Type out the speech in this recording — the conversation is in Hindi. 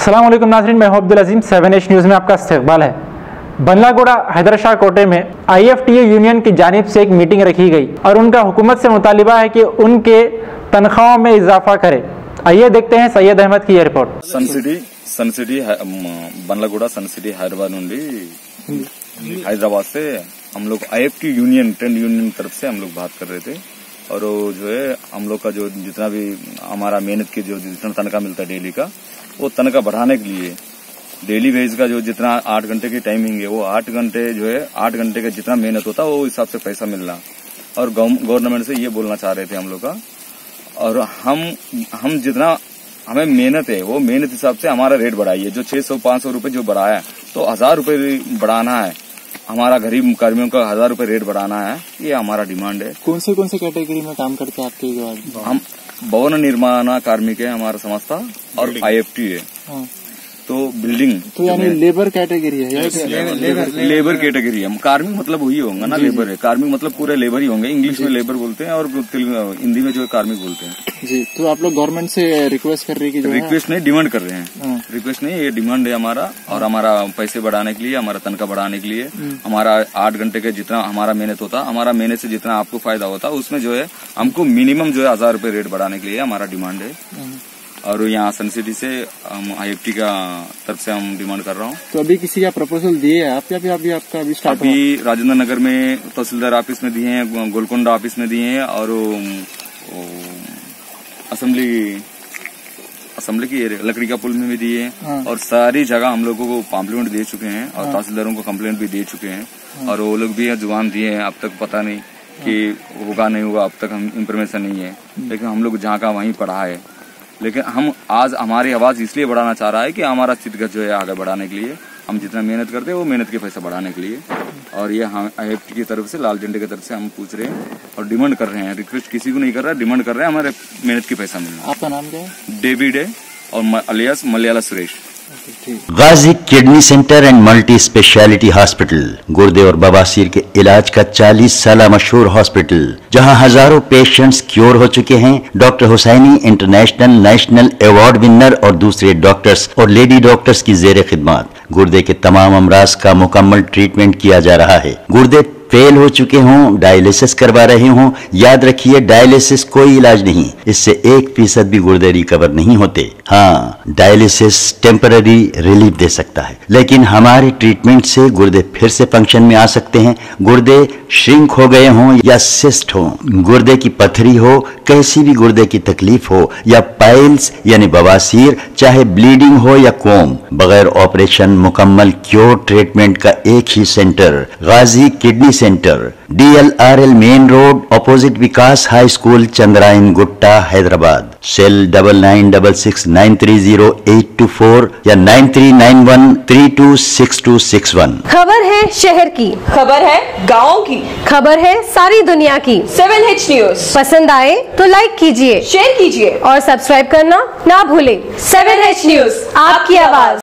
अस्सलाम वालेकुम नाज़रीन, मैं अब्दुल अजीम 7H न्यूज़ में आपका इस्तकबाल है। बंदलागुड़ा हैदरशाह कोटे में IFTA यूनियन की जानिब से एक मीटिंग रखी गई और उनका हुकूमत से मुतालिबा है कि उनके तनख्वाहों में इजाफा करे। आइए देखते हैं सैयद अहमद की ये रिपोर्ट। सन सिटी बंदलागुड़ा सन सिटी हैदराबाद से हम लोग IFTA यूनियन ट्रेड यूनियन की तरफ से हम लोग बात कर रहे थे और वो जो है हम लोग का जो जितना भी हमारा मेहनत की जो जितना तनख्वाह मिलता है डेली का, वो तनख्वाह बढ़ाने के लिए डेली बेस का जो जितना 8 घंटे की टाइमिंग है वो 8 घंटे जो है 8 घंटे का जितना मेहनत होता है वो हिसाब से पैसा मिलना। और गवर्नमेंट से ये बोलना चाह रहे थे हम लोग का, और हम जितना हमें मेहनत है वो मेहनत हिसाब से हमारा रेट बढ़ाइए। जो 600-500 रुपए जो बढ़ाया है तो 1000 रुपए बढ़ाना है। हमारा गरीब कर्मियों का 1000 रुपए रेट बढ़ाना है, ये हमारा डिमांड है। कौन से कैटेगरी में काम करते हैं आपके? हम भवन निर्माण कार्मिक है हमारा संस्था और IFTA है। तो बिल्डिंग तो यानी लेबर कैटेगरी है। लेबर कैटेगरी है। कार्मिक मतलब वही होगा ना, लेबर है। कार्मिक मतलब पूरे लेबर ही होंगे। इंग्लिश में लेबर बोलते हैं और हिंदी में जो है कार्मिक बोलते हैं जी। तो आप लोग गवर्नमेंट से रिक्वेस्ट कर रही है कि रिक्वेस्ट नहीं, डिमांड कर रहे हैं। रिक्वेस्ट नहीं, ये डिमांड है हमारा। और हमारा पैसे बढ़ाने के लिए, हमारा तनख्वाह बढ़ाने के लिए, हमारा 8 घंटे के जितना हमारा मेहनत होता, हमारा मेहनत से जितना आपको फायदा होता, उसमें जो है हमको मिनिमम जो है 1000 रुपए रेट बढ़ाने के लिए हमारा डिमांड है। और यहाँ सन सिटी से हम IFTA का तरफ से हम डिमांड कर रहा हूँ। तो अभी किसी का प्रपोजल दिए हैं आप? अभी आपका अभी स्टार्ट? अभी राजेंद्र नगर में तहसीलदार ऑफिस में दिए हैं, गोलकोंडा ऑफिस में दिए हैं और असेंबली की लकड़ी का पुल में भी दिए हैं। और सारी जगह हम लोगों को पॉम्पलेट दे चुके हैं और तहसीलदारों को कंप्लेंट भी दे चुके हैं। और वो लोग भी जुबान दिए हैं, अब तक पता नहीं कि होगा नहीं होगा, अब तक हम इन्फॉर्मेशन नहीं है। लेकिन हम लोग जहाँ का वहीं पढ़ा है। लेकिन हम आज हमारी आवाज इसलिए बढ़ाना चाह रहा है कि हमारा चितगत जो है आगे बढ़ाने के लिए हम जितना मेहनत करते हैं वो मेहनत के पैसा बढ़ाने के लिए। और ये हम IFTA की तरफ से, लाल झंडे की तरफ से हम पूछ रहे हैं और डिमांड कर रहे हैं। रिक्वेस्ट किसी को नहीं कर रहा है, डिमांड कर रहे हैं हमारे मेहनत के पैसा मिलना। आपका नाम क्या है? डेविड है और alias Malaya Suresh. Ghazi kidney centre and multi speciality hospital, गुर्दे और बवासीर के इलाज का 40 साल मशहूर हॉस्पिटल, जहां हजारों पेशेंट्स क्योर हो चुके हैं। Doctor Hussaini international national award winner और दूसरे डॉक्टर्स और लेडी डॉक्टर्स की जेर खिदमत गुर्दे के तमाम अमराज का मुकम्मल ट्रीटमेंट किया जा रहा है। गुर्दे फेल हो चुके हों, डायलिसिस करवा रहे हों, याद रखिए डायलिसिस कोई इलाज नहीं, इससे 1% भी गुर्दे रिकवर नहीं होते। हाँ, डायलिसिस टेम्पररी रिलीफ दे सकता है, लेकिन हमारे ट्रीटमेंट से गुर्दे फिर से फंक्शन में आ सकते हैं। गुर्दे श्रिंक हो गए हों या सिस्ट हो, गुर्दे की पथरी हो, कैसी भी गुर्दे की तकलीफ हो, या पाइल्स यानी बवासीर, चाहे ब्लीडिंग हो या कोम, बगैर ऑपरेशन मुकम्मल क्योर ट्रीटमेंट का एक ही centre, Gazi kidney centre, DLRL main road, opposite Vikas high school, Chandrayan Gutta, Hyderabad. Cell 9966930824 या 9391326261। खबर है शहर की, खबर है गाँव की, खबर है सारी दुनिया की। 7H न्यूज पसंद आए तो लाइक कीजिए, शेयर कीजिए और सब्सक्राइब करना ना भूले। 7H न्यूज, आपकी आवाज।